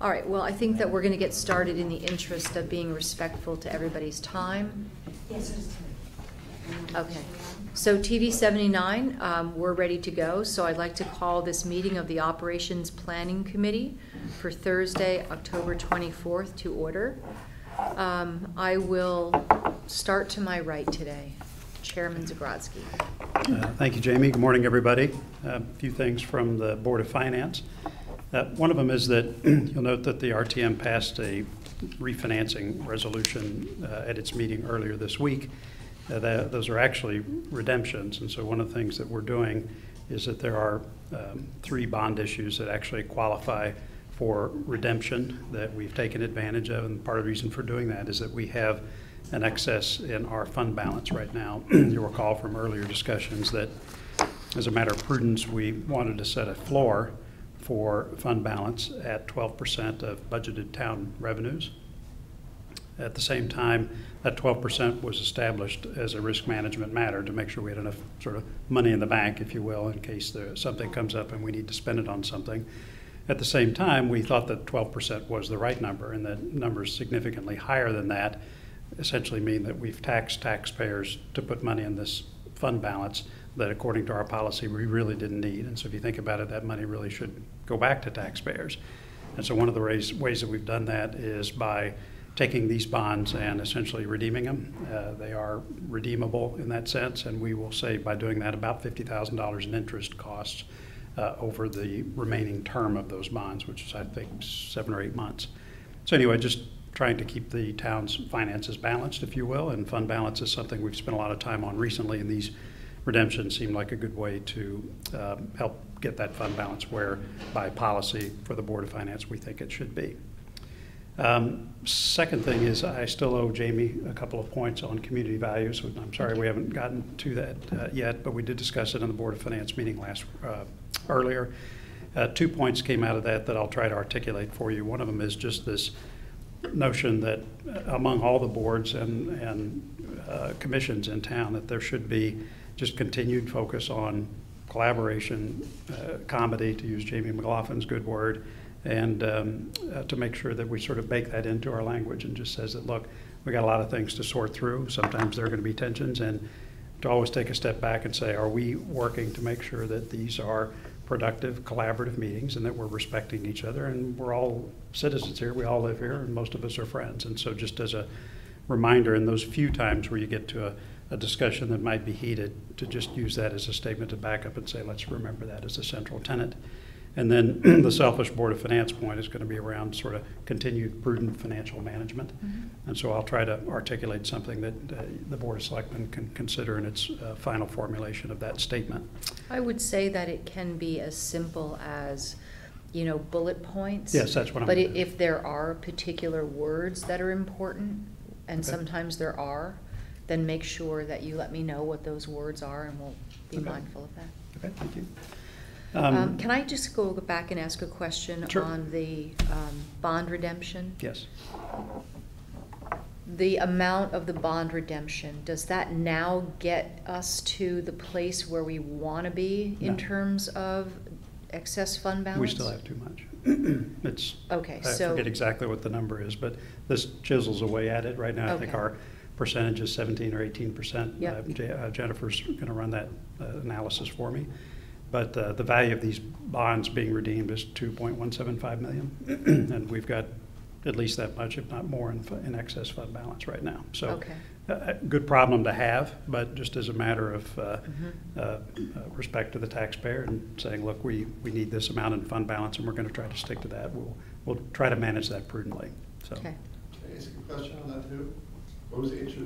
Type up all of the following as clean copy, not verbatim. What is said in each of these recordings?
All right, well, I think that we're going to get started in the interest of being respectful to everybody's time. Yes. Okay. So TV 79, we're ready to go. So I'd like to call this meeting of the Operations Planning Committee for Thursday, October 24th to order. I will start to my right today. Chairman Zagrodzky. Thank you, Jamie. Good morning, everybody. A few things from the Board of Finance. One of them is that you'll note that the RTM passed a refinancing resolution at its meeting earlier this week. Those are actually redemptions, and so one of the things that we're doing is that there are 3 bond issues that actually qualify for redemption that we've taken advantage of, and part of the reason for doing that is that we have an excess in our fund balance right now. You'll recall from earlier discussions that as a matter of prudence, we wanted to set a floor for fund balance at 12% of budgeted town revenues. At the same time, that 12% was established as a risk management matter to make sure we had enough sort of money in the bank, if you will, in case something comes up and we need to spend it on something. At the same time, we thought that 12% was the right number, and that numbers significantly higher than that essentially mean that we've taxed taxpayers to put money in this fund balance that, according to our policy, we really didn't need. And so if you think about it, that money really should go back to taxpayers. And so one of the ways that we've done that is by taking these bonds and essentially redeeming them. They are redeemable in that sense, and we will save by doing that about $50,000 in interest costs over the remaining term of those bonds, which is, I think, 7 or 8 months. So anyway, just trying to keep the town's finances balanced, if you will, and fund balance is something we've spent a lot of time on recently, and these redemptions seem like a good way to help get that fund balance where, by policy for the Board of Finance, we think it should be. Second thing is I still owe Jamie a couple of points on community values. I'm sorry we haven't gotten to that yet, but we did discuss it in the Board of Finance meeting earlier. 2 points came out of that I'll try to articulate for you. One of them is just this notion that among all the boards and commissions in town that there should be just continued focus on collaboration, comedy, to use Jamie McLaughlin's good word, and to make sure that we sort of bake that into our language and just says that, look, we got a lot of things to sort through. Sometimes there are going to be tensions, and to always take a step back and say, are we working to make sure that these are productive, collaborative meetings and that we're respecting each other, and we're all citizens here, we all live here, and most of us are friends. And so just as a reminder, in those few times where you get to a discussion that might be heated, to just use that as a statement to back up and say, let's remember that as a central tenet. And then the selfish Board of Finance point is going to be around sort of continued prudent financial management. Mm-hmm. And so I'll try to articulate something that the Board of Selectmen can consider in its final formulation of that statement. I would say that it can be as simple as, bullet points. Yes, that's what I'm But if there are particular words that are important, and okay. Sometimes there are, then make sure that you let me know what those words are, and we'll be okay. mindful of that. Okay, thank you. Can I just go back and ask a question sure. on the bond redemption? Yes. The amount of the bond redemption, does that now get us to the place where we want to be in terms of excess fund balance? We still have too much. It's okay. I forget exactly what the number is, but this chisels away at it right now. Okay. I think our percentage is 17 or 18%. Yep. Jennifer's going to run that analysis for me. But the value of these bonds being redeemed is $2.175 million, and we've got at least that much, if not more, in excess fund balance right now. So, okay. A good problem to have, but just as a matter of respect to the taxpayer and saying, look, we need this amount in fund balance, and we're going to try to stick to that. We'll try to manage that prudently. So. Okay. Can I ask a question on that too? What was the interest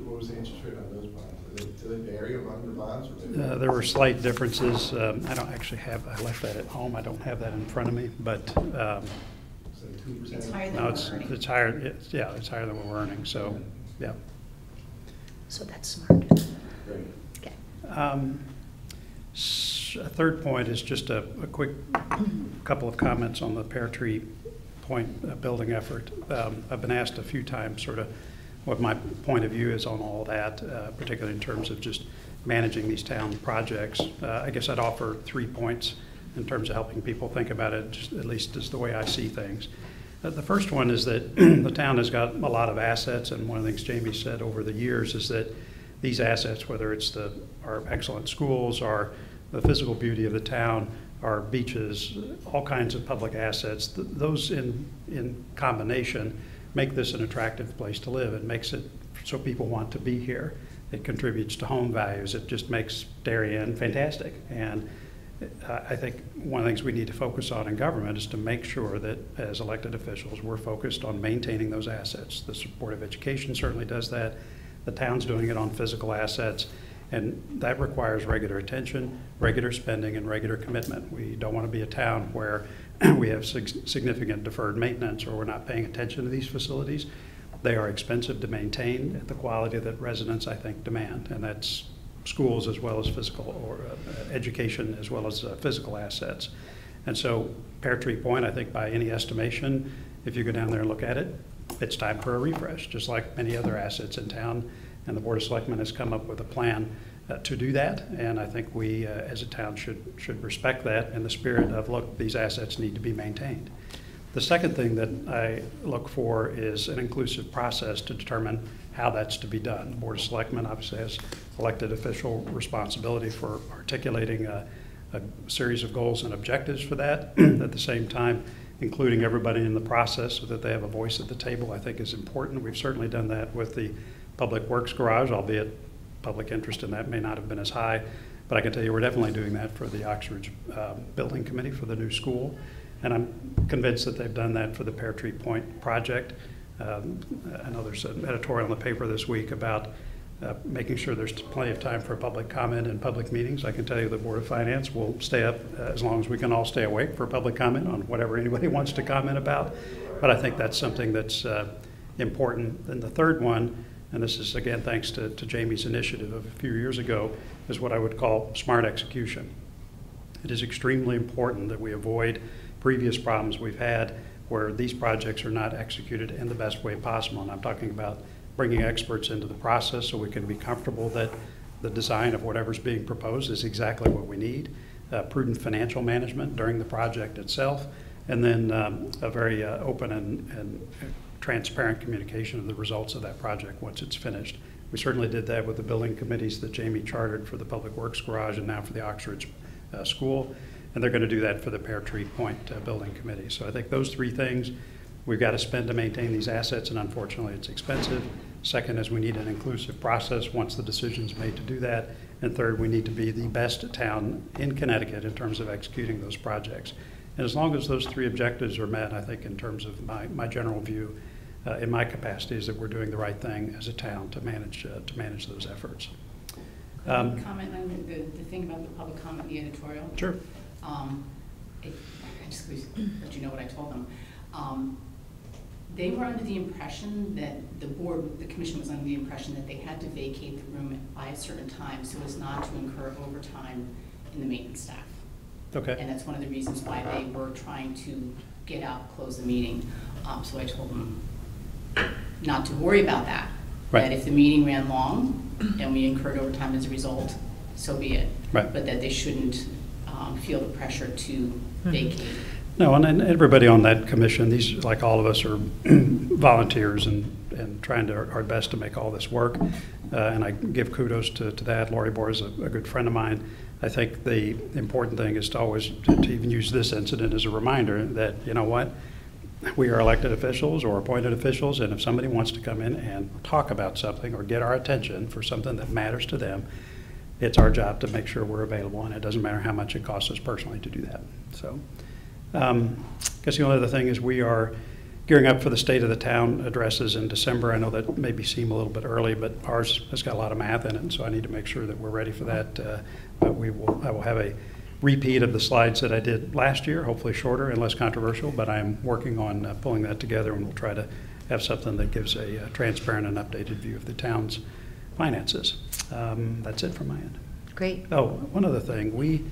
rate on those bonds? Do they vary among the bonds? Or there were slight differences. I don't actually have. I left that at home. I don't have that in front of me. But so 2%. It's higher than no, we're earning. It's higher. It's higher than what we're earning. So, yeah. So that's smart. Great. Okay. A third point is just a quick couple of comments on the Pear Tree Point building effort. I've been asked a few times, sort of, what my point of view is on all that, particularly in terms of just managing these town projects. I guess I'd offer 3 points in terms of helping people think about it, just at least as the way I see things. The first one is that the town has got a lot of assets, and one of the things Jamie said over the years is that these assets, whether it's our excellent schools, or the physical beauty of the town, our beaches, all kinds of public assets, those in combination make this an attractive place to live. It makes it so people want to be here. It contributes to home values. It just makes Darien fantastic. And I think one of the things we need to focus on in government is to make sure that as elected officials, we're focused on maintaining those assets. The Board of Education certainly does that. The town's doing it on physical assets. And that requires regular attention, regular spending, and regular commitment. We don't want to be a town where we have significant deferred maintenance or we're not paying attention to these facilities. They are expensive to maintain at the quality that residents, I think, demand. And that's schools as well as physical or education as well as physical assets. And so Pear Tree Point, I think by any estimation, if you go down there and look at it, it's time for a refresh, just like many other assets in town. And the Board of Selectmen has come up with a plan to do that. And I think we as a town should respect that in the spirit of, look, these assets need to be maintained. The second thing that I look for is an inclusive process to determine how that's to be done. The Board of Selectmen obviously has elected official responsibility for articulating a series of goals and objectives for that. At the same time, including everybody in the process so that they have a voice at the table, I think is important. We've certainly done that with the Public Works Garage, albeit public interest in that may not have been as high. But I can tell you we're definitely doing that for the Oxbridge Building Committee for the new school. And I'm convinced that they've done that for the Pear Tree Point project. I know there's an editorial in the paper this week about making sure there's plenty of time for public comment and public meetings. I can tell you the Board of Finance will stay up as long as we can all stay awake for public comment on whatever anybody wants to comment about. But I think that's something that's important. And the third one, and this is again thanks to Jamie's initiative of a few years ago, is what I would call smart execution. It is extremely important that we avoid previous problems we've had where these projects are not executed in the best way possible. And I'm talking about bringing experts into the process so we can be comfortable that the design of whatever's being proposed is exactly what we need, prudent financial management during the project itself, and then a very open and transparent communication of the results of that project once it's finished. We certainly did that with the building committees that Jamie chartered for the Public Works Garage and now for the Oxbridge School. And they're going to do that for the Pear Tree Point Building Committee. So I think those three things we've got to spend to maintain these assets, and unfortunately it's expensive. Second is we need an inclusive process once the decision's made to do that. And third, we need to be the best town in Connecticut in terms of executing those projects. And as long as those three objectives are met, I think in terms of my general view, in my capacity, is that we're doing the right thing as a town to manage those efforts. Comment on the thing about the public comment, the editorial? Sure. I just let you know what I told them. They were under the impression that the commission was under the impression that they had to vacate the room by a certain time so as not to incur overtime in the maintenance staff. Okay. And that's one of the reasons why they were trying to get out, close the meeting. So I told them not to worry about that. Right. That if the meeting ran long and we incurred overtime as a result, so be it. Right. But that they shouldn't feel the pressure to vacate. No, and everybody on that commission, these, like all of us, are volunteers and trying our best to make all this work. And I give kudos to that. Lori Bohr is a good friend of mine. I think the important thing is to always to even use this incident as a reminder that, you know what, we are elected officials or appointed officials, and if somebody wants to come in and talk about something or get our attention for something that matters to them, it's our job to make sure we're available, and it doesn't matter how much it costs us personally to do that. So I guess the only other thing is we are gearing up for the State of the Town addresses in December. I know that maybe seem a little bit early, but ours has got a lot of math in it, and so I need to make sure that we're ready for that. But I will have a repeat of the slides that I did last year, hopefully shorter and less controversial, but I'm working on pulling that together, and we'll try to have something that gives a transparent and updated view of the town's finances. That's it from my end. Great. Oh, one other thing. We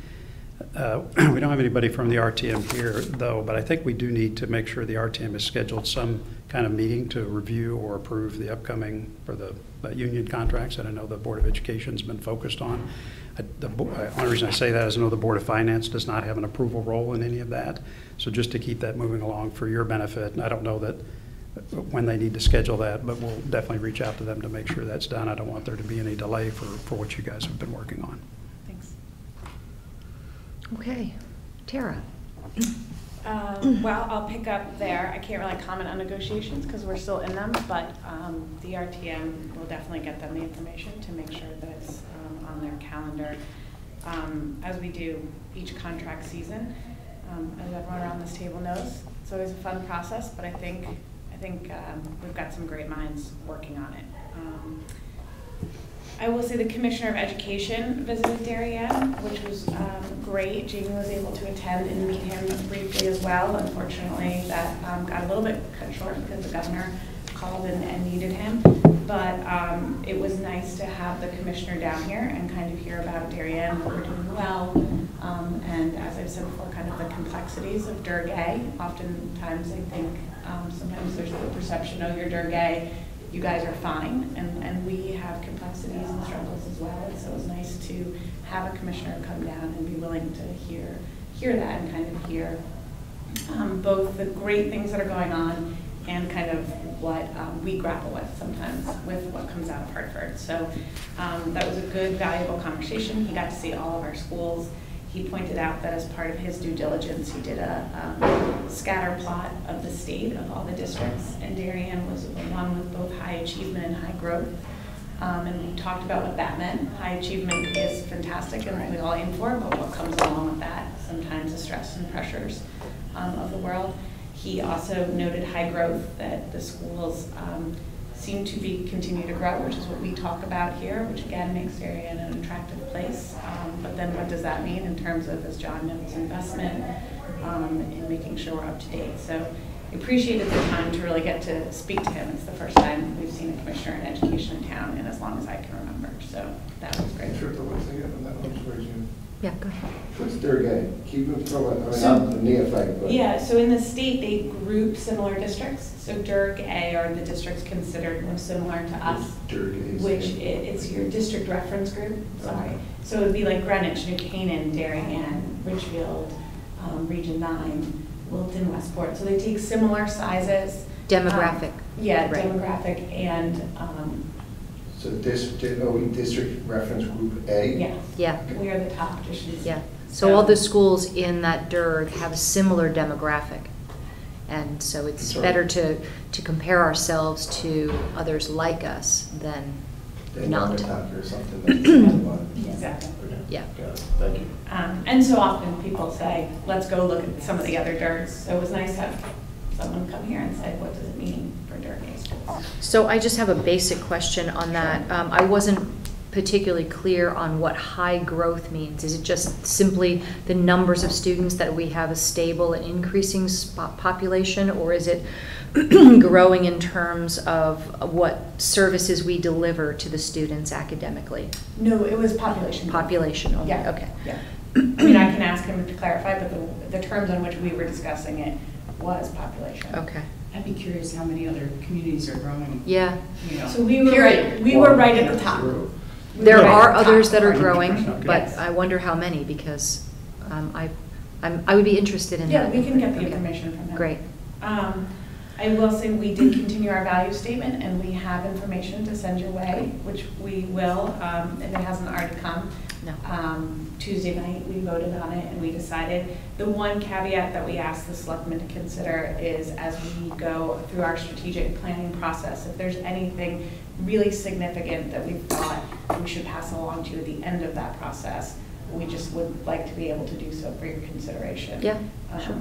don't have anybody from the RTM here, though, but I think we do need to make sure the RTM has scheduled some kind of meeting to review or approve the upcoming, for the union contracts that I know the Board of Education's been focused on. The only reason I say that is I know the Board of Finance does not have an approval role in any of that. So just to keep that moving along for your benefit, and I don't know that when they need to schedule that, but we'll definitely reach out to them to make sure that's done. I don't want there to be any delay for what you guys have been working on. Thanks. Okay. Tara? Well, I'll pick up there. I can't really comment on negotiations because we're still in them, but the RTM will definitely get them the information to make sure that it's on their calendar as we do each contract season. As everyone around this table knows, it's always a fun process, but I think we've got some great minds working on it. I will say the Commissioner of Education visited Darien, which was great. Jamie was able to attend and meet him briefly as well. Unfortunately, that got a little bit cut short because the governor called and needed him. But it was nice to have the commissioner down here and kind of hear about Darien, what we're doing well, and as I've said before, kind of the complexities of Durgay. Oftentimes, I think sometimes there's the perception, oh, you're Durgay, you guys are fine, and we have complexities and struggles as well. And so it was nice to have a commissioner come down and be willing to hear that and kind of hear both the great things that are going on and kind of what we grapple with sometimes with what comes out of Hartford. So that was a good, valuable conversation. He got to see all of our schools. He pointed out that as part of his due diligence, he did a scatter plot of the state of all the districts, and Darien was the one with both high achievement and high growth. And we talked about what that meant. High achievement is fantastic and what we all aim for, but what comes along with that, sometimes the stress and pressures of the world. He also noted high growth, that the schools seem to continue to grow, which is what we talk about here, which again makes Darien an attractive place. But then what does that mean in terms of, as John knows, investment in making sure we're up to date? So I appreciated the time to really get to speak to him. It's the first time we've seen a commissioner in education in town in as long as I can remember. So that was great. Sure, the what's again on that one, where's you? Yeah, go ahead. What's Durgay? Keep it from, I mean, So- I'm a neophyte, but. Yeah, so in the state, they group similar districts. So Durgay are the districts considered most similar to us, Durgay. which it's your district reference group, sorry. So it would be like Greenwich, New Canaan, Darien, Richfield, Region 9, Wilton, Westport. So they take similar sizes. Demographic. Yeah, Right. demographic and, So district reference group A? yeah. Yeah, We are the top districts. yeah. So all the schools in that DIRG have a similar demographic. And so it's Sure. better to compare ourselves to others like us than not. Or something. Exactly. Yeah. Got it. Thank you. And so often people say, let's go look at some of the other DIRGs. So it was nice to have someone come here and say, what does it mean for Durgay schools? So I just have a basic question on that. I wasn't particularly clear on what high growth means. Is it just simply the numbers of students that we have a stable and increasing population, or is it growing in terms of what services we deliver to the students academically? No, it was population. Population only, Yeah. okay. Yeah. I mean, I can ask him to clarify, but the terms on which we were discussing it was population. Okay, I'd be curious how many other communities are growing, yeah. you know. So we were period. right at the top. We There were right are at the others top. that are growing, Okay. but Yes. I wonder how many, because I would be interested in Yeah, that. we can get the Okay. information from him. Great. I will say we did continue our value statement, and we have information to send your way, which we will, if it hasn't already come. No. Tuesday night, we voted on it, and we decided. The one caveat that we asked the selectmen to consider is, as we go through our strategic planning process, if there's anything really significant that we thought we should pass along to you at the end of that process, we just would like to be able to do so for your consideration. Yeah, sure.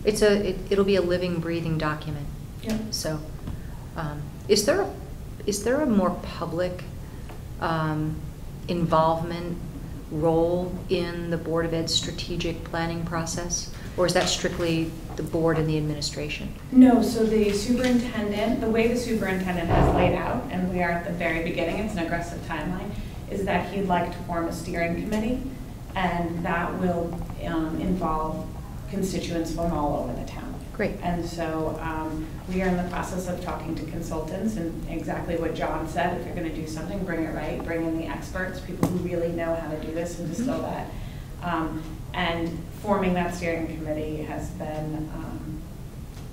It'll be a living, breathing document. Yeah. So, is there a more public involvement role in the Board of Ed's strategic planning process? Or is that strictly the board and the administration? No, so the superintendent, the way the superintendent has laid out, and we are at the very beginning, it's an aggressive timeline, is that he'd like to form a steering committee, and that will involve constituents from all over the town. Great. And so we We are in the process of talking to consultants, and exactly what John said, if you're going to do something, bring it right, bring in the experts, people who really know how to do this and distill that. And forming that steering committee has been,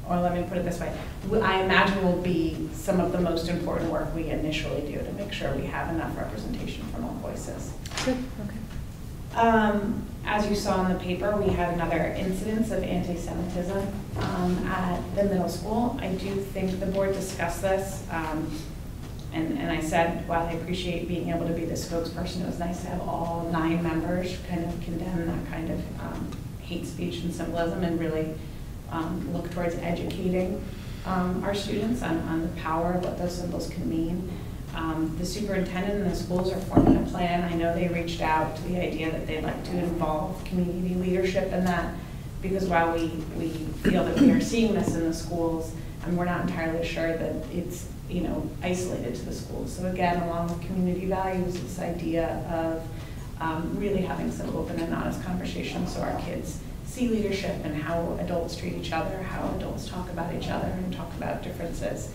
or let me put it this way, I imagine will be some of the most important work we initially do to make sure we have enough representation from all voices. Good, okay. As you saw in the paper, we had another incidence of anti-Semitism at the middle school. I do think the board discussed this, and I said, while I appreciate being able to be the spokesperson, it was nice to have all 9 members kind of condemn that kind of hate speech and symbolism, and really look towards educating our students on the power of what those symbols can mean. The superintendent and the schools are forming a plan. I know they reached out to the idea that they'd like to involve community leadership in that, because while we feel that we are seeing this in the schools, and we're not entirely sure that it's isolated to the schools. So again, along with community values, this idea of really having some open and honest conversations so our kids see leadership and how adults treat each other, how adults talk about each other and talk about differences.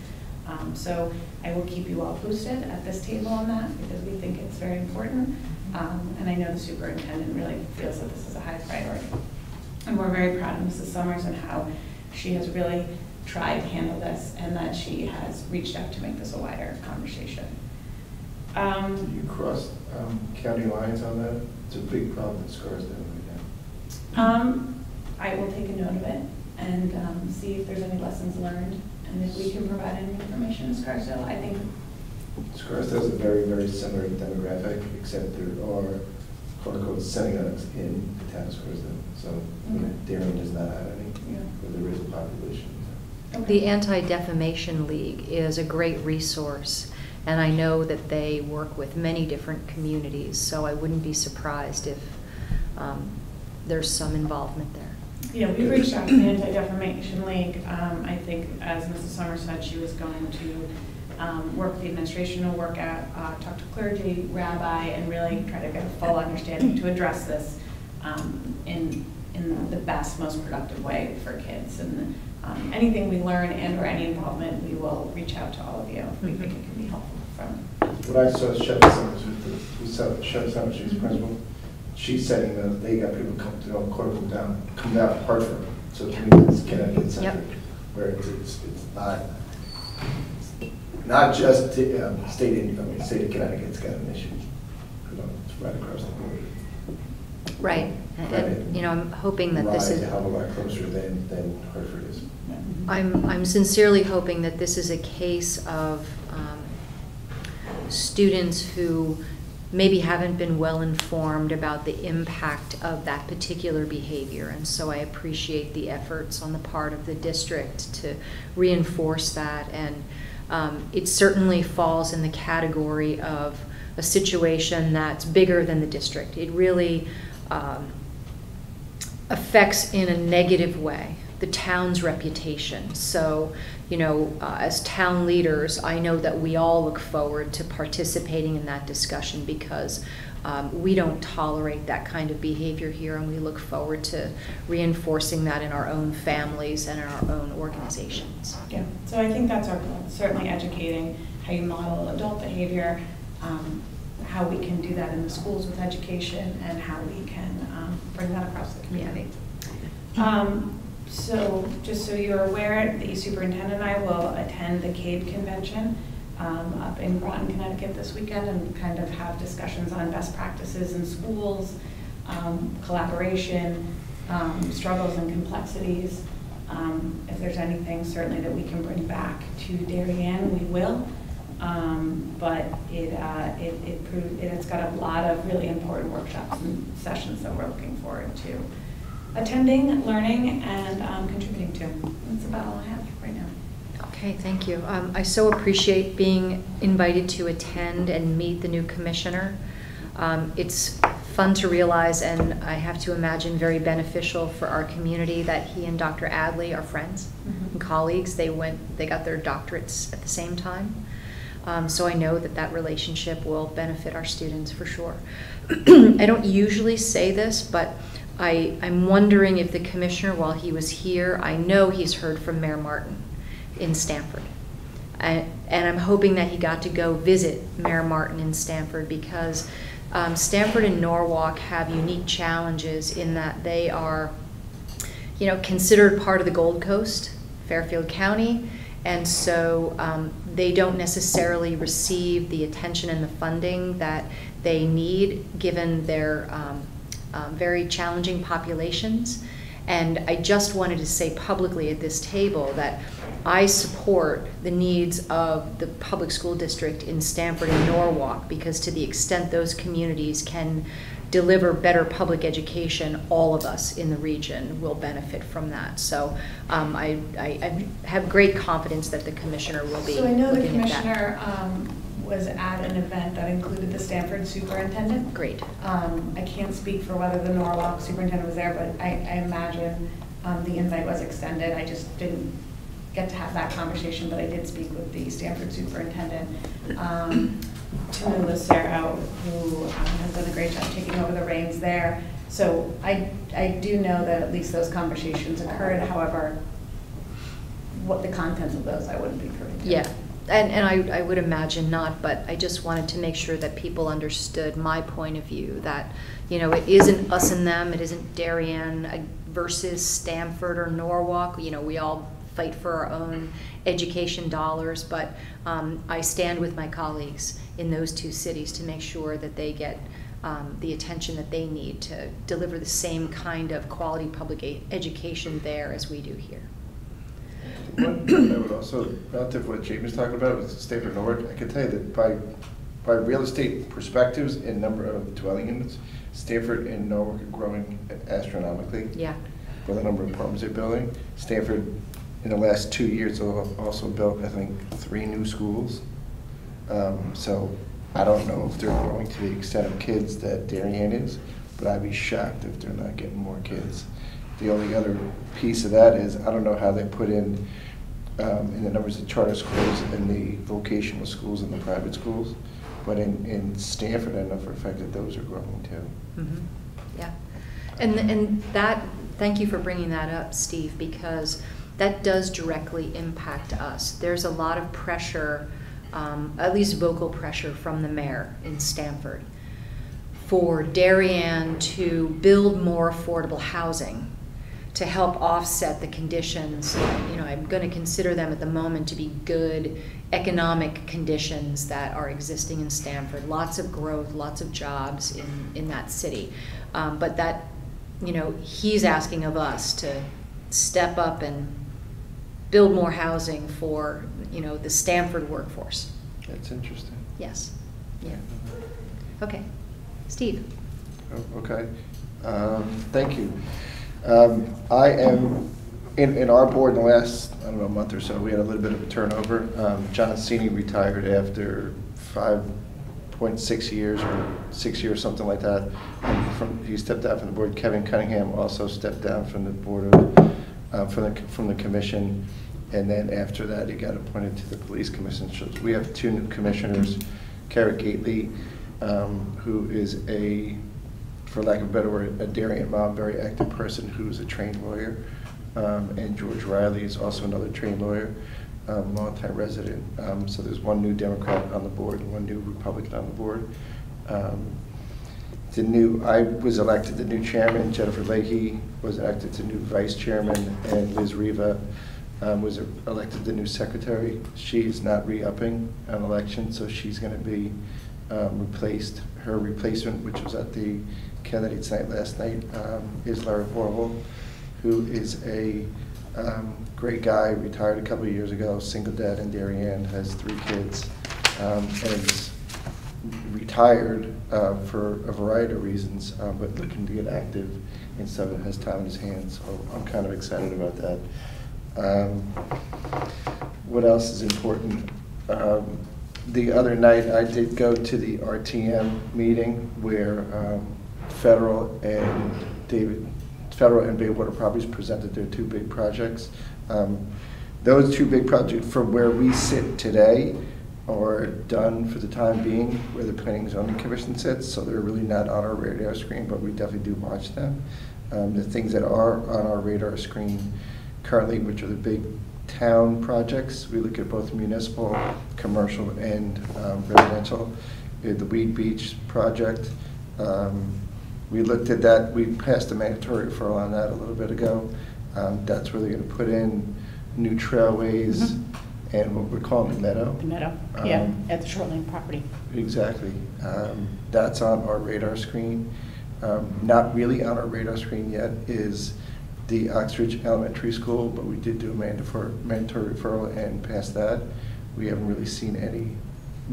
So I will keep you all posted at this table on that, because we think it's very important. And I know the superintendent really feels that this is a high priority. And we're very proud of Mrs. Summers and how she has really tried to handle this, and that she has reached out to make this a wider conversation. Do you cross county lines on that? It's a big problem in Scarsdale right now. I will take a note of it and see if there's any lessons learned, and if we can provide any information in Scarsdale. I think Scarsdale is a very, very similar demographic, except there are quote-unquote synagogues in the town of Scarsdale. So Darien does not have any, but there is a population. okay. The Anti-Defamation League is a great resource, and I know that they work with many different communities, so I wouldn't be surprised if there's some involvement there. Yeah, we reached out to the Anti-Defamation League. I think, as Mrs. Summers said, she was going to work with the administration to work out, talk to clergy, rabbi, and really try to get a full understanding to address this in the best, most productive way for kids. And anything we learn and/or any involvement, we will reach out to all of you if we think it can be helpful from. What I saw Chevy Summers, Chevy Summers, she's principal. She's saying that they got people come to come down to Hartford. So to me, it's Connecticut centric, where it's not just state of Connecticut's got an issue. It's right across the board. Right, and I'm hoping that this is. Rye is a hell of a lot closer than Hartford is. I'm sincerely hoping that this is a case of students who maybe haven't been well informed about the impact of that particular behavior, and so I appreciate the efforts on the part of the district to reinforce that. And it certainly falls in the category of a situation that's bigger than the district. It really affects in a negative way the town's reputation. So, as town leaders, I know that we all look forward to participating in that discussion, because we don't tolerate that kind of behavior here, and we look forward to reinforcing that in our own families and in our own organizations. Yeah, so I think that's our goal, certainly educating how you model adult behavior, how we can do that in the schools with education, and how we can bring that across the community. So just so you're aware, the superintendent and I will attend the CABE convention up in Groton, Connecticut this weekend, and kind of have discussions on best practices in schools, collaboration, struggles and complexities. If there's anything certainly that we can bring back to Darien, we will. But it's got a lot of really important workshops and sessions that we're looking forward to attending, learning, and contributing to. That's about all I have right now. Okay, thank you. I so appreciate being invited to attend and meet the new commissioner. It's fun to realize, and I have to imagine very beneficial for our community, that he and Dr. Adley are friends and colleagues. They got their doctorates at the same time. So I know that relationship will benefit our students for sure. I don't usually say this, but I'm wondering if the commissioner, while he was here, I know he's heard from Mayor Martin. in Stamford. And I'm hoping that he got to go visit Mayor Martin in Stamford, because Stamford and Norwalk have unique challenges in that they are, you know, considered part of the Gold Coast, Fairfield County, and so they don't necessarily receive the attention and the funding that they need given their very challenging populations. And I just wanted to say publicly at this table that I support the needs of the public school district in Stamford and Norwalk, because to the extent those communities can deliver better public education, all of us in the region will benefit from that. So I have great confidence that the commissioner will be So I know the looking at that. commissioner was at an event that included the Stamford superintendent. Great. I can't speak for whether the Norwalk superintendent was there, but I imagine the invite was extended. I just didn't get to have that conversation, but I did speak with the Stamford superintendent, Tunu Lucero, who has done a great job taking over the reins there. So I do know that at least those conversations occurred. However, what the contents of those I wouldn't be privy to. Yeah. And I would imagine not, but I just wanted to make sure that people understood my point of view, that, you know, it isn't us and them, it isn't Darien versus Stamford or Norwalk. You know, we all fight for our own education dollars, but I stand with my colleagues in those two cities to make sure that they get the attention that they need to deliver the same kind of quality public education there as we do here. One thing I would also, relative to what Jamie was talking about with Stamford and Norwalk, I can tell you that by real estate perspectives and number of dwelling units, Stamford and Norwalk are growing astronomically. Yeah. For the number of apartments they're building. Stamford, in the last 2 years, also built, I think, 3 new schools. So I don't know if they're growing to the extent of kids that Darien is, but I'd be shocked if they're not getting more kids. The only other piece of that is, I don't know how they put in the numbers of charter schools and the vocational schools and the private schools, but in Stamford, I know for a fact that those are growing too. Mm-hmm. Yeah, and that, thank you for bringing that up, Steve, because that does directly impact us. There's a lot of pressure, at least vocal pressure from the mayor in Stamford, for Darien to build more affordable housing to help offset the conditions. You know, I'm going to consider them at the moment to be good economic conditions that are existing in Stamford. Lots of growth, lots of jobs in that city. But that, you know, he's asking of us to step up and build more housing for, you know, the Stamford workforce. That's interesting. Yes. Yeah. Okay. Steve. Oh, okay. Thank you. I am, in our board in the last, I don't know, month or so, we had a little bit of a turnover. John Cini retired after 5.6 years or 6 years, something like that. And he stepped down from the board. Kevin Cunningham also stepped down from the board of, from the commission. And then after that, he got appointed to the police commission. So we have 2 new commissioners, Kara Gately, who is a, for lack of a better word, a Darien mom, very active person who's a trained lawyer. And George Riley is also another trained lawyer, longtime resident. So there's 1 new Democrat on the board and 1 new Republican on the board. I was elected the new chairman. Jennifer Leahy was elected the new vice chairman, and Liz Riva was elected the new secretary. She is not re-upping an election, so she's going to be replaced. Her replacement, which was at the candidates night last night, is Larry Horwell, who is a great guy, retired a couple of years ago, single dad in Darien, has 3 kids, and is retired for a variety of reasons, but looking to get active and stuff, and has time in his hands, so I'm kind of excited about that. What else is important? The other night I did go to the RTM meeting where Federal and Baywater Properties presented their 2 big projects. Those 2 big projects, from where we sit today, are done for the time being where the Planning and Zoning Commission sits, so they're really not on our radar screen, but we definitely do watch them. The things that are on our radar screen currently, which are the big town projects. We look at both municipal, commercial, and residential. We had the Weed Beach project. We looked at that. We passed a mandatory referral on that a little bit ago. That's where they're going to put in new trailways and what we're calling the meadow. The meadow, yeah, at the shoreline property. Exactly. That's on our radar screen. Not really on our radar screen yet is the Oxbridge Elementary School, but we did do a mandatory referral and passed that. We haven't really seen any.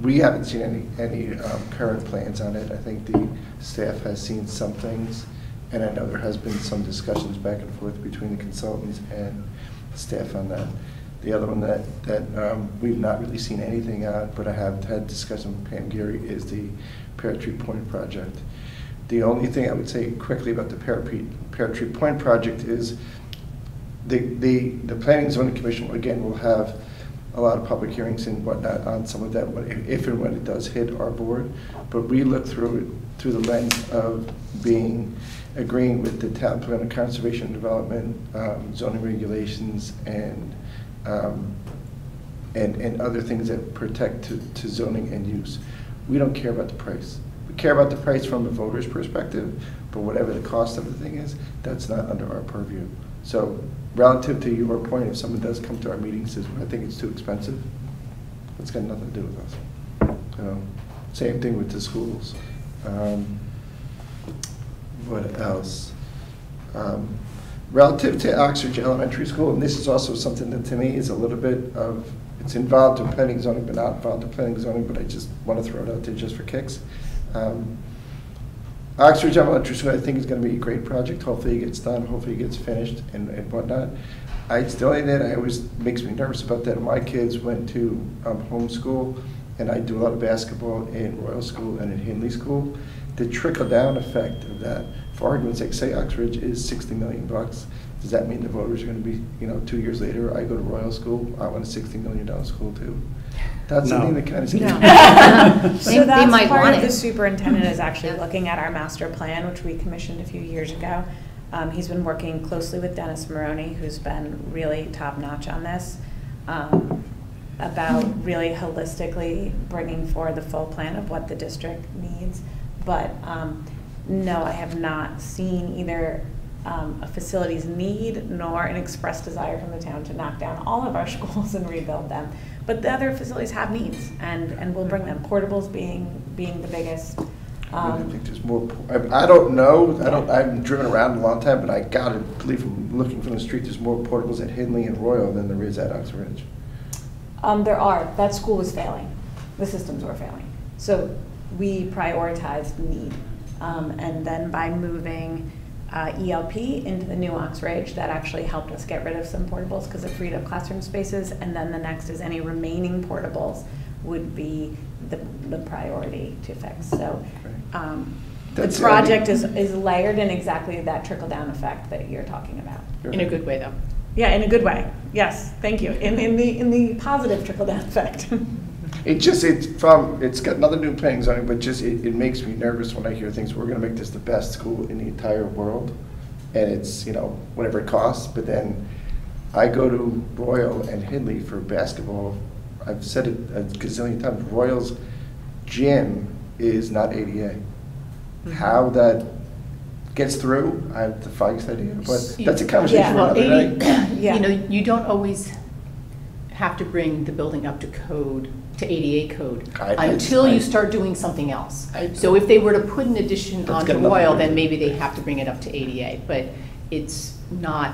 We haven't seen any current plans on it. I think the staff has seen some things, and I know there has been some discussions back and forth between the consultants and staff on that. The other one that we've not really seen anything on, but I have had discussion with Pam Geary, is the Pear Tree Point project. The only thing I would say quickly about the Pear Tree Point project is the Planning and Zoning Commission, again, will have a lot of public hearings and whatnot on some of that, if and when it does hit our board. But we look through it through the lens of agreeing with the town plan of conservation and development, zoning regulations, and other things that protect to zoning and use. We don't care about the price. We care about the price from the voter's perspective, but whatever the cost of the thing is, that's not under our purview. So relative to your point, if someone does come to our meeting and says, I think it's too expensive, that's got nothing to do with us. Same thing with the schools. What else? Relative to Oxbridge Elementary School, and this is also something that to me is a little bit of, it's involved in planning and zoning, but not involved in planning and zoning, but I just want to throw it out there just for kicks. Oxbridge Elementary School, I think, is going to be a great project. Hopefully it gets done, hopefully it gets finished and whatnot. The only thing that always makes me nervous about that, my kids went to homeschool, and I do a lot of basketball in Royal School and in Hindley School. The trickle-down effect of that, for argument's sake, say Oxbridge is $60 million. Does that mean the voters are going to be, 2 years later, I go to Royal School, I want a $60 million school too? That's something that kind of seems. So that's might part want of it. the superintendent is actually looking at our master plan, which we commissioned a few years ago. He's been working closely with Dennis Maroney, who's been really top-notch on this, about really holistically bringing forward the full plan of what the district needs. But no, I have not seen either a facilities need nor an express desire from the town to knock down all of our schools and rebuild them. But the other facilities have needs, and we'll bring them. Portables being the biggest. I think there's more. I don't know. I've driven around a long time, but I gotta believe from looking from the street, there's more portables at Hindley and Royal than there is at Oxbridge. There are. That school was failing. The systems were failing. So we prioritized need. And then by moving ELP into the new Oxbridge, that actually helped us get rid of some portables because it freed up classroom spaces. And then the next is any remaining portables would be the priority to fix. So the project is layered in exactly that trickle-down effect that you're talking about. In a good way, though. Yeah, in a good way. Yes, thank you. In the positive trickle-down effect. It's got another new planning zoning, but just it makes me nervous when I hear things. We're going to make this the best school in the entire world, and it's whatever it costs. But then I go to Royal and Hindley for basketball. I've said it a gazillion times. Royal's gym is not ADA. How that gets through, I have the foggiest idea. But that's a conversation for another night. Yeah. You don't always have to bring the building up to code, to ADA code, until you start doing something else. So if they were to put an addition onto Royal, then maybe they have to bring it up to ADA, but it's not.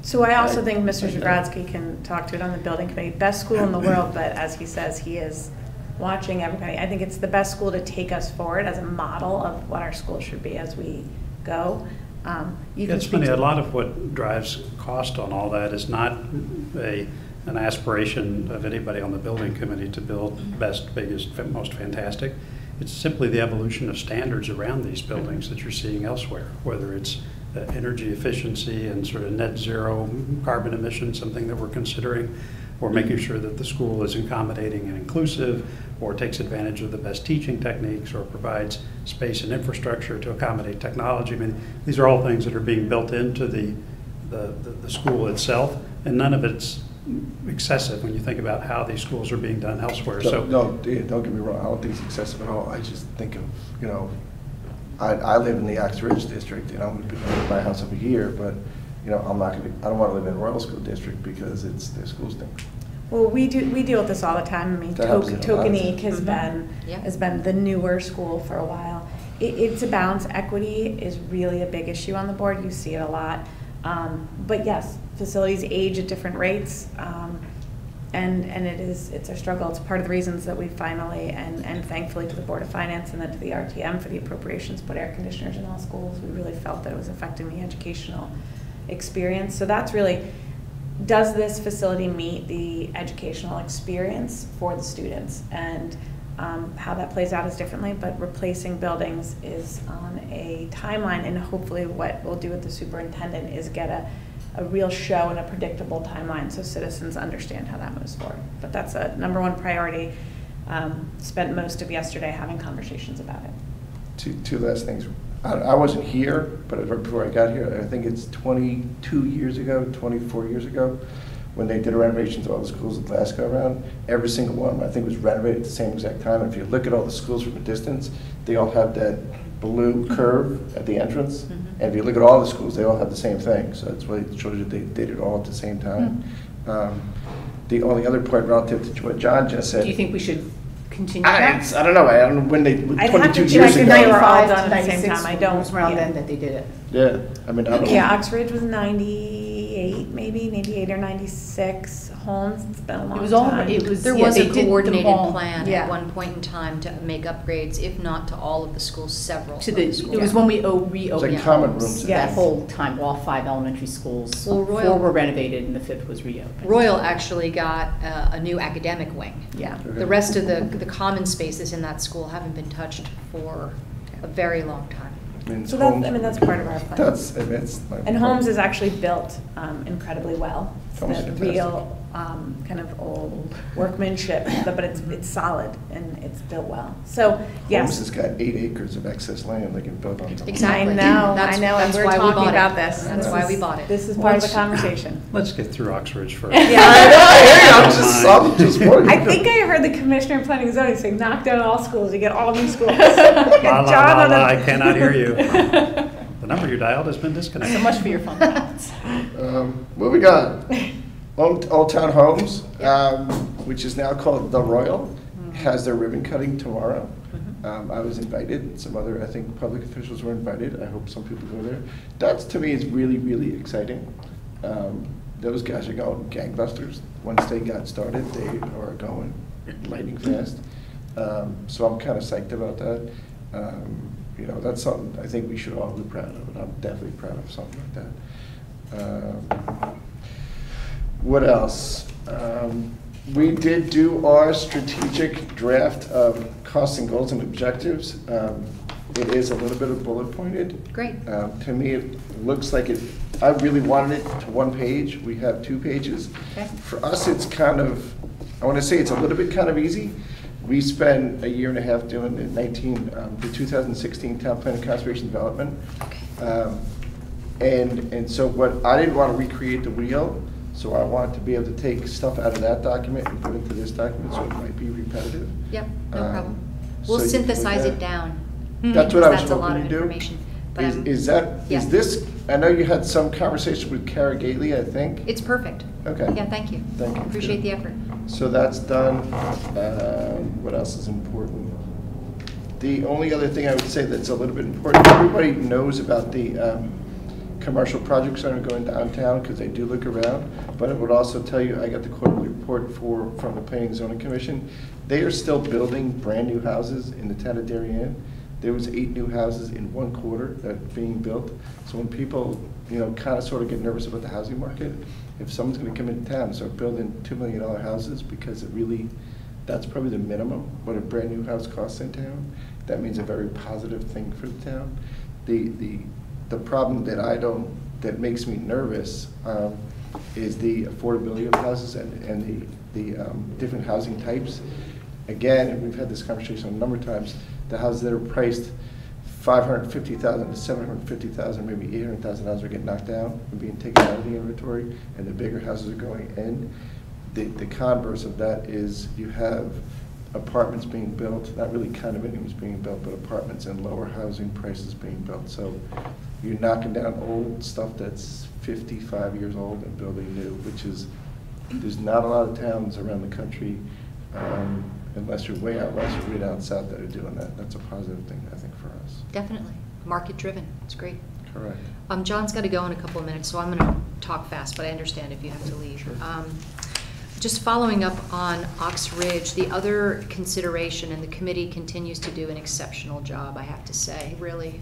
So I also think Mr. Zagrodzky can talk to it on the building committee. Best school in the world, but as he says, he is watching everybody. I think it's the best school to take us forward as a model of what our school should be as we go. It's funny, a lot of what drives cost on all that is not an aspiration of anybody on the building committee to build best, biggest, most fantastic. It's simply the evolution of standards around these buildings that you're seeing elsewhere, whether it's energy efficiency and sort of net zero carbon emissions, something that we're considering, or making sure that the school is accommodating and inclusive, or takes advantage of the best teaching techniques, or provides space and infrastructure to accommodate technology. I mean, these are all things that are being built into the school itself, and none of it's excessive when you think about how these schools are being done elsewhere. So No, don't get me wrong, I don't think it's excessive at all. I just think of, you know, I live in the Ox Ridge district, and I'm going to be in my house over here, but, you know, I don't want to live in Royal School District because it's their school stink. Well, we deal with this all the time. I mean, That happens in a lot of Tokenique Mhm. has been the newer school for a while. It's a balance. Equity is really a big issue on the board. You see it a lot. But yes, facilities age at different rates, and it's a struggle. It's part of the reasons that we finally, and thankfully to the Board of Finance and then to the RTM for the appropriations, put air conditioners in all schools. We really felt that it was affecting the educational experience. So that's really, does this facility meet the educational experience for the students? And how that plays out is differently, but replacing buildings is on a timeline, and hopefully what we'll do with the superintendent is get a real show and a predictable timeline so citizens understand how that moves forward. But that's a #1 priority. Spent most of yesterday having conversations about it. Two last things. I wasn't here, but right before I got here, I think it's 22 years ago, 24 years ago, when they did renovations of all the schools at last go around, every single one, I think, was renovated at the same exact time. And if you look at all the schools from a distance, they all have that blue curve at the entrance. Mhm. And if you look at all the schools, they all have the same thing. So that's why it shows you they did it all at the same time. The only other point relative to what John just said. Do you think we should continue that? I don't know. I don't know when they, I'd have 22 to years check ago. if they were all 95 done to at the same 96 time. I don't. was around yeah. then that they did it. Yeah, I mean, I don't know. Yeah, Oxford was 98, maybe 98 or 96. Holmes, it's been a long It was all, time. it was, There yeah, was they a did them coordinated all. plan Yeah. at one point in time to make upgrades, if not to all of the schools, several To of the, the schools. it was when we reopened. It's like common homes. rooms. That Yes. whole time, all 5 elementary schools, Well, 4 Royal- were renovated and the 5th was reopened. Royal actually got a new academic wing. Yeah. Okay. The rest of the common spaces in that school haven't been touched for a very long time. I mean, So that's, Holmes- I mean, that's part of our plan. That's, I mean, it's my And point. Holmes is actually built incredibly well. It's Holmes is the fantastic. real kind of old workmanship, but it's solid and it's built well. So, Holmes yes. has got 8 acres of excess land they can build on top. Exactly. I know, That's- I know, and that's we're why we talking bought it. about this. That's This why is- we bought it. This is part of the Let's- conversation. let's get through Oxbridge first. I'm just wondering. I think I heard the commissioner of planning and zoning say, knock down all schools, you get all new schools. La, la, John la, on la, a- I cannot hear you. The number you dialed has been disconnected. So much for your fun facts. Moving on. Old Town Homes, which is now called The Royal, has their ribbon cutting tomorrow. I was invited, some other, I think, public officials were invited. I hope some people go there. That, to me, is really, really exciting. Those guys are going gangbusters. Once they got started, they are going lightning fast. So I'm kind of psyched about that. You know, that's something I think we should all be proud of, and I'm definitely proud of something like that. What else? We did do our strategic draft of costs and goals and objectives. It is a little bit of bullet pointed. Great. To me, it looks like it, I really wanted it to 1 page. We have 2 pages. Okay. For us, it's kind of, I want to say it's a little bit kind of easy. We spent 1.5 years doing the 2016 Town Plan and Conservation Development. Okay. And so what, I didn't want to recreate the wheel, so I wanted to be able to take stuff out of that document and put into this document, so it might be repetitive. Yep, no Um, problem. so We'll you can look synthesize at it down. That's what I was That's a lot hoping of to do. information. But Is that, yeah. is this, I know you had some conversation with Kara Gately, I think. It's perfect. Okay. Yeah, thank you. Thank you. Appreciate the effort. So that's done. What else is important? The only other thing I would say that's a little bit important, everybody knows about the commercial projects that are going downtown because they do look around, but it would also tell you, I got the quarterly report from the Planning and Zoning Commission. They are still building brand-new houses in the town of Darien. There was 8 new houses in 1 quarter that are being built. So when people, you know, kind of sort of get nervous about the housing market, if someone's going to come into town and start building $2 million houses, because it really, that's probably the minimum what a brand new house costs in town, that means a very positive thing for the town. The problem that makes me nervous is the affordability of houses and the different housing types. Again, and we've had this conversation a number of times, the houses that are priced $550,000 to $750,000, maybe $800,000 are getting knocked down and being taken out of the inventory, and the bigger houses are going in. The converse of that is you have apartments being built, not really condominiums being built, but apartments and lower housing prices being built. So you're knocking down old stuff that's 55 years old and building new, which is, there's not a lot of towns around the country, unless you're way out west or way down south, that are doing that. That's a positive thing, I think, for us. Definitely. Market driven. It's great. Correct. John's got to go in a couple of minutes, so I'm going to talk fast, but I understand if you have to leave. Sure. Just following up on Ox Ridge, the other consideration, and the committee continues to do an exceptional job, I have to say, really.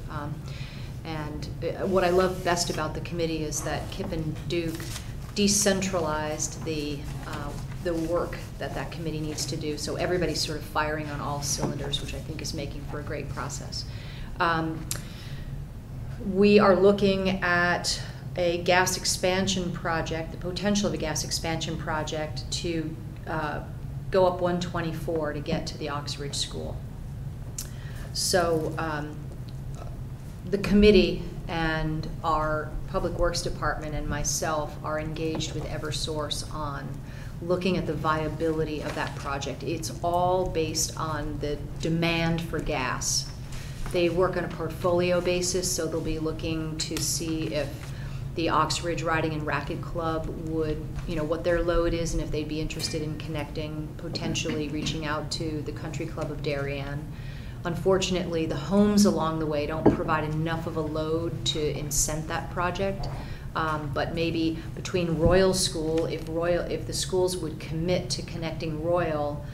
And what I love best about the committee is that Kip and Duke decentralized the work that committee needs to do. So everybody's sort of firing on all cylinders, which I think is making for a great process. We are looking at a gas expansion project, the potential of a gas expansion project to go up 124 to get to the Ox Ridge School. So the committee and our Public Works Department and myself are engaged with Eversource on looking at the viability of that project. It's all based on the demand for gas. They work on a portfolio basis, so they'll be looking to see if the Ox Ridge Riding and Racquet Club would, what their load is and if they'd be interested in connecting, potentially reaching out to the Country Club of Darien. Unfortunately, the homes along the way don't provide enough of a load to incent that project. But maybe between Royal School, if the schools would commit to connecting Royal,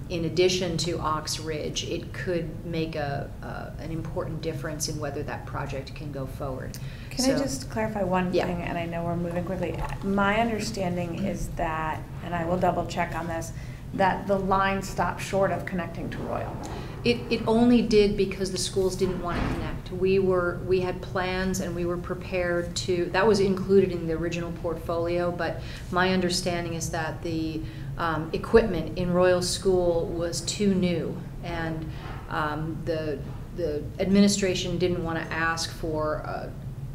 in addition to Ox Ridge, it could make an important difference in whether that project can go forward. Can I just clarify one Yeah. thing, and I know we're moving quickly. My understanding is that, and I will double check on this, that the line stopped short of connecting to Royal. It only did because the schools didn't want to connect. We had plans and we were prepared to, that was included in the original portfolio, but my understanding is that the equipment in Royal School was too new, and the administration didn't want to ask for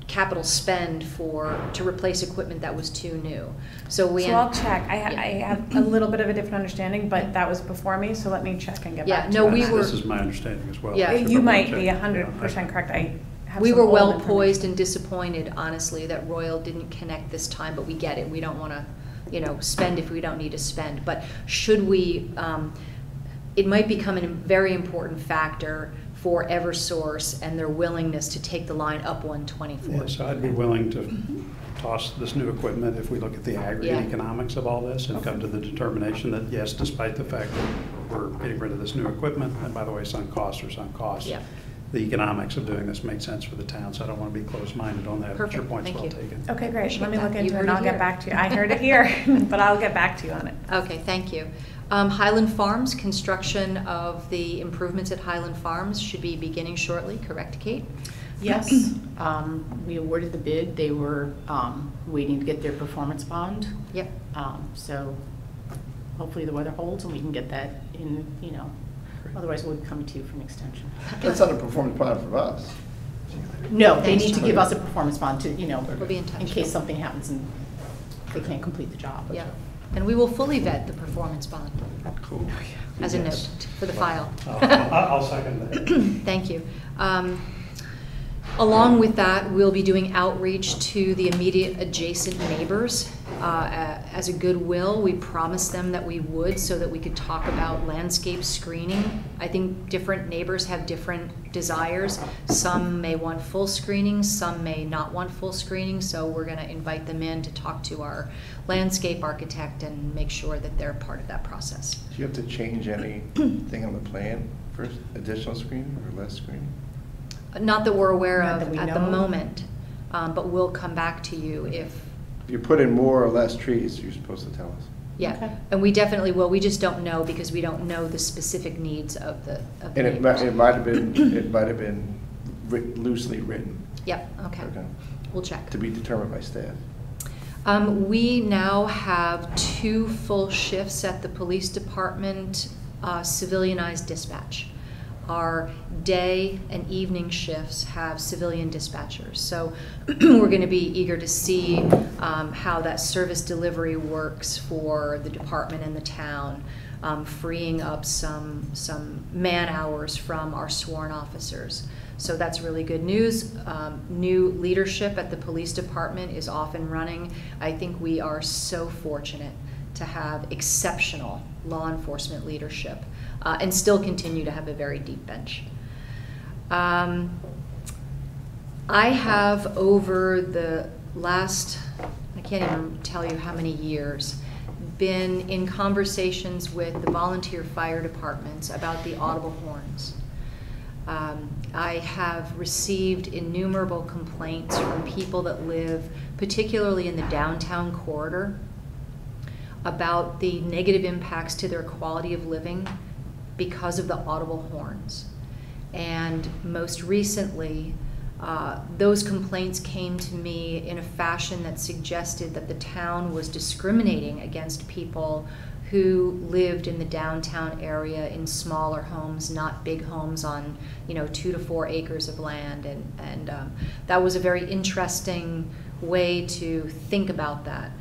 capital spend to replace equipment that was too new. So I'll check. I have a little bit of a different understanding, but that was before me, so let me check and get back to you. No, on we that. were. This is my understanding as well. Yeah. You might be Yeah, 100% correct. I have We some were old well information. poised and disappointed, honestly, that Royal didn't connect this time, but we get it. We don't want to, spend if we don't need to spend. But should we, it might become a very important factor for Eversource and their willingness to take the line up 124. Yeah, so I'd be willing to toss this new equipment if we look at the aggregate Yeah. economics of all this and come to the determination that, yes, despite the fact that we're getting rid of this new equipment, and by the way, sunk costs are sunk costs, Yeah. the economics of doing this make sense for the town, so I don't want to be closed-minded on that. But your Perfect. point's Thank well you. taken. Okay, great. Appreciate Let me that. look You into it heard and I'll it get here. back to you. I heard it here, but I'll get back to you on it. Okay, thank you. Highland Farms, construction of the improvements at Highland Farms should be beginning shortly, correct, Kate? Yes, we awarded the bid. They were waiting to get their performance bond. Yep. So hopefully the weather holds and we can get that in, otherwise we'll be coming to you for an extension. That's not a performance bond for us. No, they Thanks, need to John. give us a performance bond to, We'll be in touch. in case something happens and they can't complete the job. Yeah, and we will fully vet the performance bond Cool. as a Yes. note for the file. I'll second that. Thank you. Along with that, we'll be doing outreach to the immediate adjacent neighbors. As a goodwill, we promised them that we would so that we could talk about landscape screening. I think different neighbors have different desires. Some may want full screening, some may not want full screening, so we're going to invite them in to talk to our landscape architect and make sure that they're part of that process. Do you have to change anything on the plan for additional screening or less screening? Not that we're aware Not of that we at the know. moment, but we'll come back to you if, If you put in more or less trees, you're supposed to tell us. yeah. Okay. And we definitely will. We just don't know because we don't know the specific needs of the And it neighbors. might have been loosely written. Yep, okay. We'll check. To be determined by staff. We now have 2 full shifts at the police department, civilianized dispatch. our day and evening shifts have civilian dispatchers. So we're going to be eager to see how that service delivery works for the department and the town, freeing up some man hours from our sworn officers. So that's really good news. New leadership at the police department is off and running. I think we are so fortunate to have exceptional law enforcement leadership and still continue to have a very deep bench. I have, over the last, I can't even tell you how many years, been in conversations with the volunteer fire departments about the audible horns. I have received innumerable complaints from people that live particularly in the downtown corridor about the negative impacts to their quality of living because of the audible horns. And most recently, those complaints came to me in a fashion that suggested that the town was discriminating against people who lived in the downtown area in smaller homes, not big homes on 2 to 4 acres of land. And that was a very interesting way to think about that.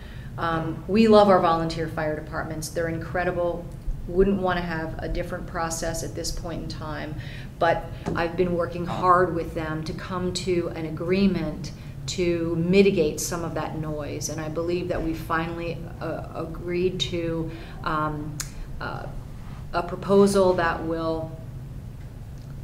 We love our volunteer fire departments. They're incredible. Wouldn't want to have a different process at this point in time, but I've been working hard with them to come to an agreement to mitigate some of that noise, and I believe that we finally agreed to a proposal that will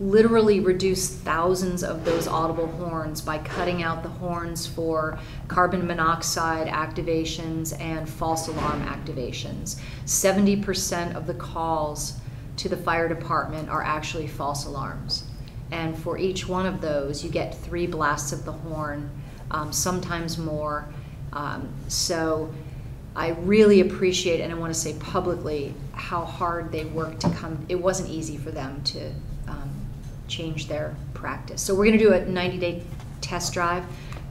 literally reduce thousands of those audible horns by cutting out the horns for carbon monoxide activations and false alarm activations. 70% of the calls to the fire department are actually false alarms. And for each one of those, you get 3 blasts of the horn, sometimes more. So I really appreciate, and I want to say publicly, how hard they worked to come. It wasn't easy for them to change their practice. So we're going to do a 90-day test drive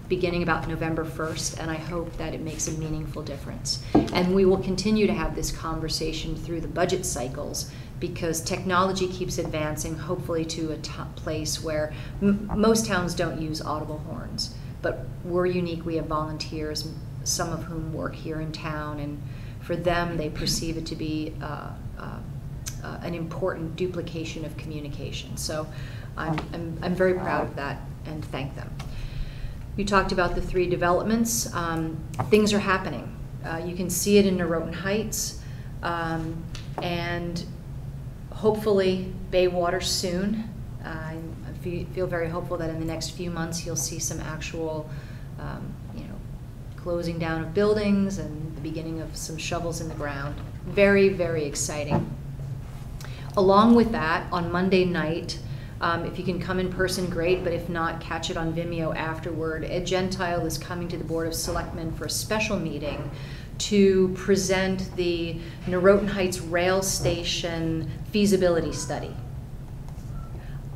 beginning about November 1st, and I hope that it makes a meaningful difference. And we will continue to have this conversation through the budget cycles, because technology keeps advancing, hopefully to a place where most towns don't use audible horns. But we're unique. We have volunteers, some of whom work here in town, and for them, they perceive it to be an important duplication of communication. So I'm very proud of that and thank them. You talked about the 3 developments. Things are happening. You can see it in Norotan Heights, and hopefully Baywater soon. I feel very hopeful that in the next few months you'll see some actual closing down of buildings and the beginning of some shovels in the ground. Very, very exciting. Along with that, on Monday night, if you can come in person, great, but if not, catch it on Vimeo afterward. Ed Gentile is coming to the Board of Selectmen for a special meeting to present the Norotan Heights Rail Station feasibility study.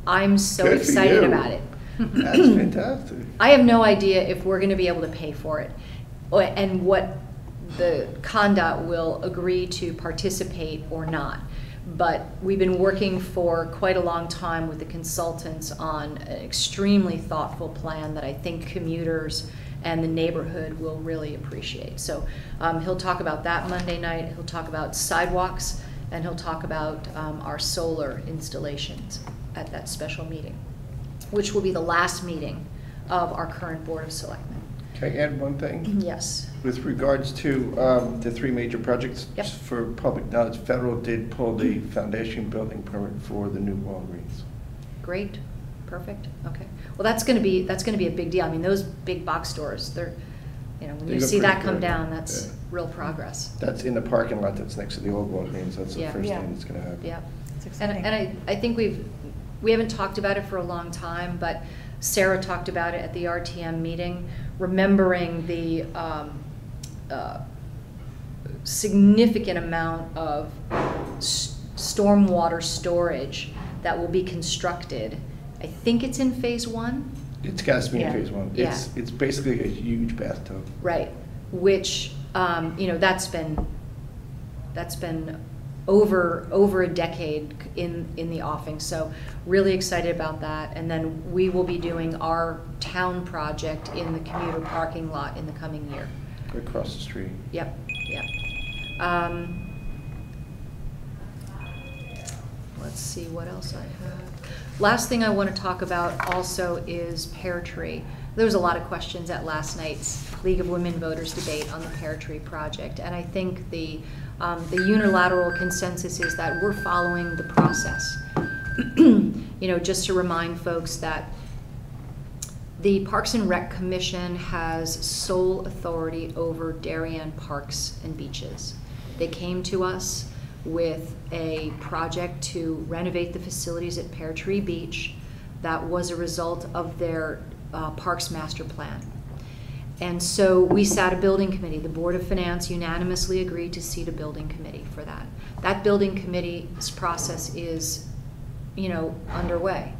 I'm so Good for excited you. about it. That's fantastic. I have no idea if we're going to be able to pay for it and what the CONDOT will agree to participate or not. But we've been working for quite a long time with the consultants on an extremely thoughtful plan that I think commuters and the neighborhood will really appreciate. So he'll talk about that Monday night. He'll talk about sidewalks, and he'll talk about our solar installations at that special meeting, which will be the last meeting of our current Board of Selectmen. Can I add one thing? Yes. With regards to the 3 major projects, Yep. for public knowledge, federal did pull the foundation building permit for the new Walgreens. Great. Perfect. Okay. Well, that's going to be a big deal. I mean, those big box stores, they're, when They you go see that pretty come quick. down, that's Yeah. real progress. That's in the parking lot that's next to the old Walgreens. That's the Yeah. first Yeah. thing that's going to happen. Yeah. It's And exciting. I think we haven't talked about it for a long time, but Sarah talked about it at the RTM meeting, remembering the significant amount of stormwater storage that will be constructed. I think it's in phase 1. It's got to be in Yeah. phase 1. Yeah. It's basically a huge bathtub. Right, which, that's been over a decade in the offing. So really excited about that. And then we will be doing our town project in the commuter parking lot in the coming year. Across the street. Yep, yep. Let's see what else I have. Last thing I want to talk about also is Pear Tree. There was a lot of questions at last night's League of Women Voters debate on the Pear Tree project, and I think the unilateral consensus is that we're following the process. You know, just to remind folks that the Parks and Rec Commission has sole authority over Darien parks and beaches. They came to us with a project to renovate the facilities at Pear Tree Beach that was a result of their Parks Master Plan. And so we sat a building committee. The Board of Finance unanimously agreed to seat a building committee for that. That building committee's process is, you know, underway.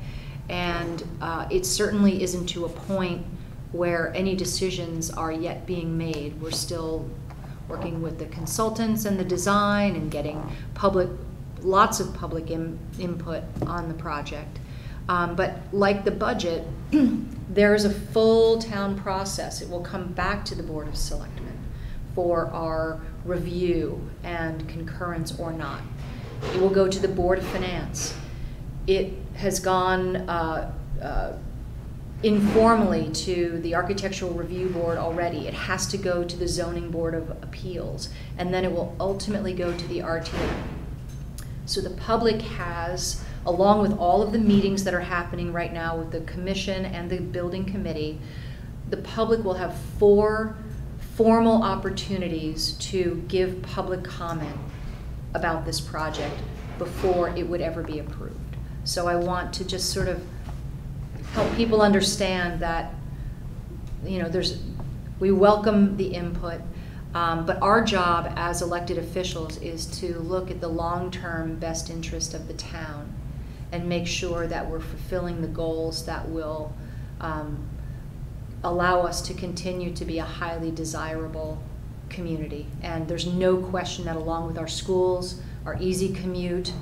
And it certainly isn't to a point where any decisions are yet being made. We're still working with the consultants and the design and getting lots of public input on the project. But like the budget, there's a full town process. It will come back to the Board of Selectmen for our review and concurrence or not. It will go to the Board of Finance. It has gone informally to the Architectural Review Board already. It has to go to the Zoning Board of Appeals, and then it will ultimately go to the RTA. So the public has, along with all of the meetings that are happening right now with the commission and the building committee, the public will have 4 formal opportunities to give public comment about this project before it would ever be approved. So I want to just sort of help people understand that, you know, we welcome the input, but our job as elected officials is to look at the long-term best interest of the town and make sure that we're fulfilling the goals that will allow us to continue to be a highly desirable community. And there's no question that along with our schools, our easy commute,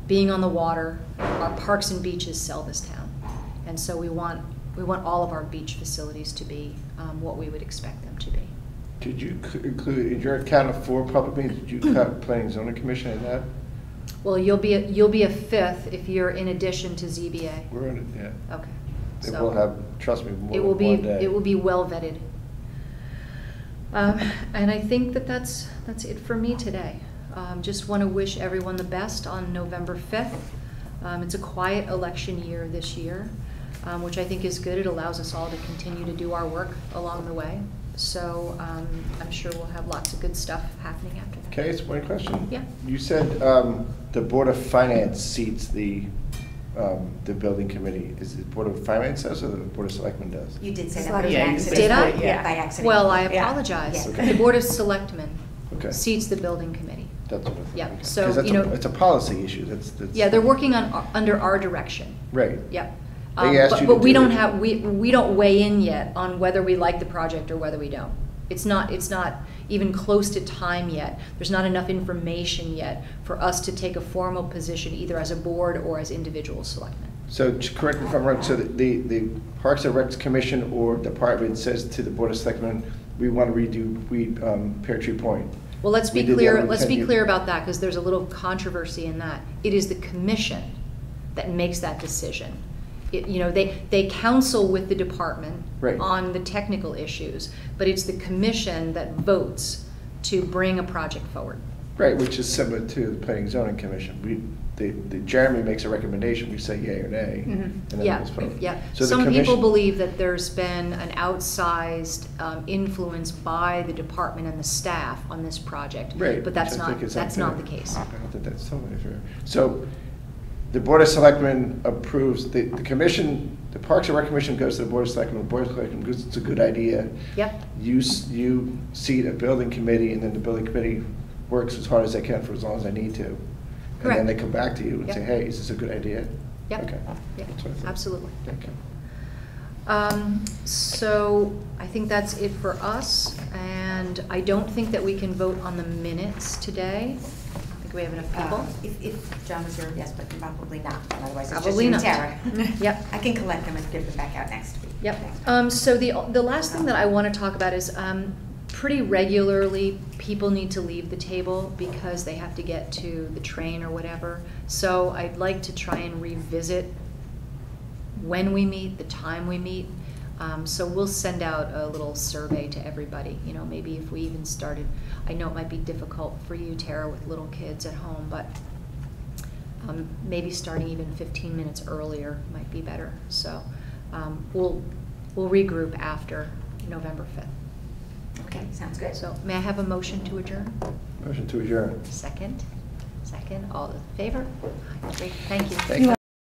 being on the water, our parks and beaches sell this town. And so we want all of our beach facilities to be what we would expect them to be. Did you include, in your count of 4 public meetings, did you count Planning and Zoning Commission in that? Well, you'll be a 5th if you're in addition to ZBA. We're in it, yeah. Okay. It So will have, trust me, more it will than one day. It will be well vetted. And I think that's it for me today. Just want to wish everyone the best on November 5th. It's a quiet election year this year, which I think is good. It allows us all to continue to do our work along the way. So I'm sure we'll have lots of good stuff happening after that. Okay, so one question. Yeah. You said the Board of Finance seats the building committee. Is it Board of Finance does or the Board of Selectmen does? You did say It's that not by a- yeah, accident. Did I? Yeah, by accident. Well, I Yeah. apologize. Yeah. The Board of Selectmen Okay. seats the building committee. That's what I thought. Yeah, Okay. so, 'Cause that's you a- know- it's a policy issue. That's Yeah, they're working under our direction. right. Yep. They asked you to But we do don't it. have, we don't weigh in yet on whether we like the project or whether we don't. It's not even close to time yet. There's not enough information yet for us to take a formal position either as a board or as individual selectmen. So correct me if I'm wrong. So the Parks and Rec Commission or department says to the Board of Selectmen, we want to redo Pear Tree Point. Well, let's We be did that clear, with let's be 10 clear about that because there's a little controversy in that. It is the commission that makes that decision. You know, they counsel with the department Right. on the technical issues, but it's the commission that votes to bring a project forward. Right, which is similar to the Planning and Zoning Commission. Jeremy makes a recommendation, we say yay or nay. Mhm. and then Yeah, it's voted. yeah. So the Some people commission- believe that there's been an outsized influence by the department and the staff on this project. Right. But that's which I not, think is that's not the unfair. case. I don't think that's totally fair. So the Board of Selectmen approves, the commission, the Parks and Rec Commission goes to the Board of Selectmen, the Board of Selectmen goes, it's a good idea. Yep, You seat a building committee, and then the building committee works as hard as they can for as long as they need to. And Correct. then they come back to you and Yep. say, hey, is this a good idea? yep, Okay. yep, That's what I thought. absolutely. Thank you. So I think that's it for us, and I don't think that we can vote on the minutes today. I think Do we have enough people? If John was here, yes, but probably not, otherwise it's just Probably you not. and Tara. Yep. I can collect them and give them back out next week. Yep. Next time. So the last thing that I want to talk about is pretty regularly people need to leave the table because they have to get to the train or whatever. So I'd like to try and revisit when we meet, the time we meet. So we'll send out a little survey to everybody. You know, maybe if we even started, I know it might be difficult for you, Tara, with little kids at home, but maybe starting even 15 minutes earlier might be better. So we'll regroup after November 5th. Okay, sounds good. So may I have a motion to adjourn? Motion to adjourn. Second? Second, all in favor? Great, thank you. Thank you.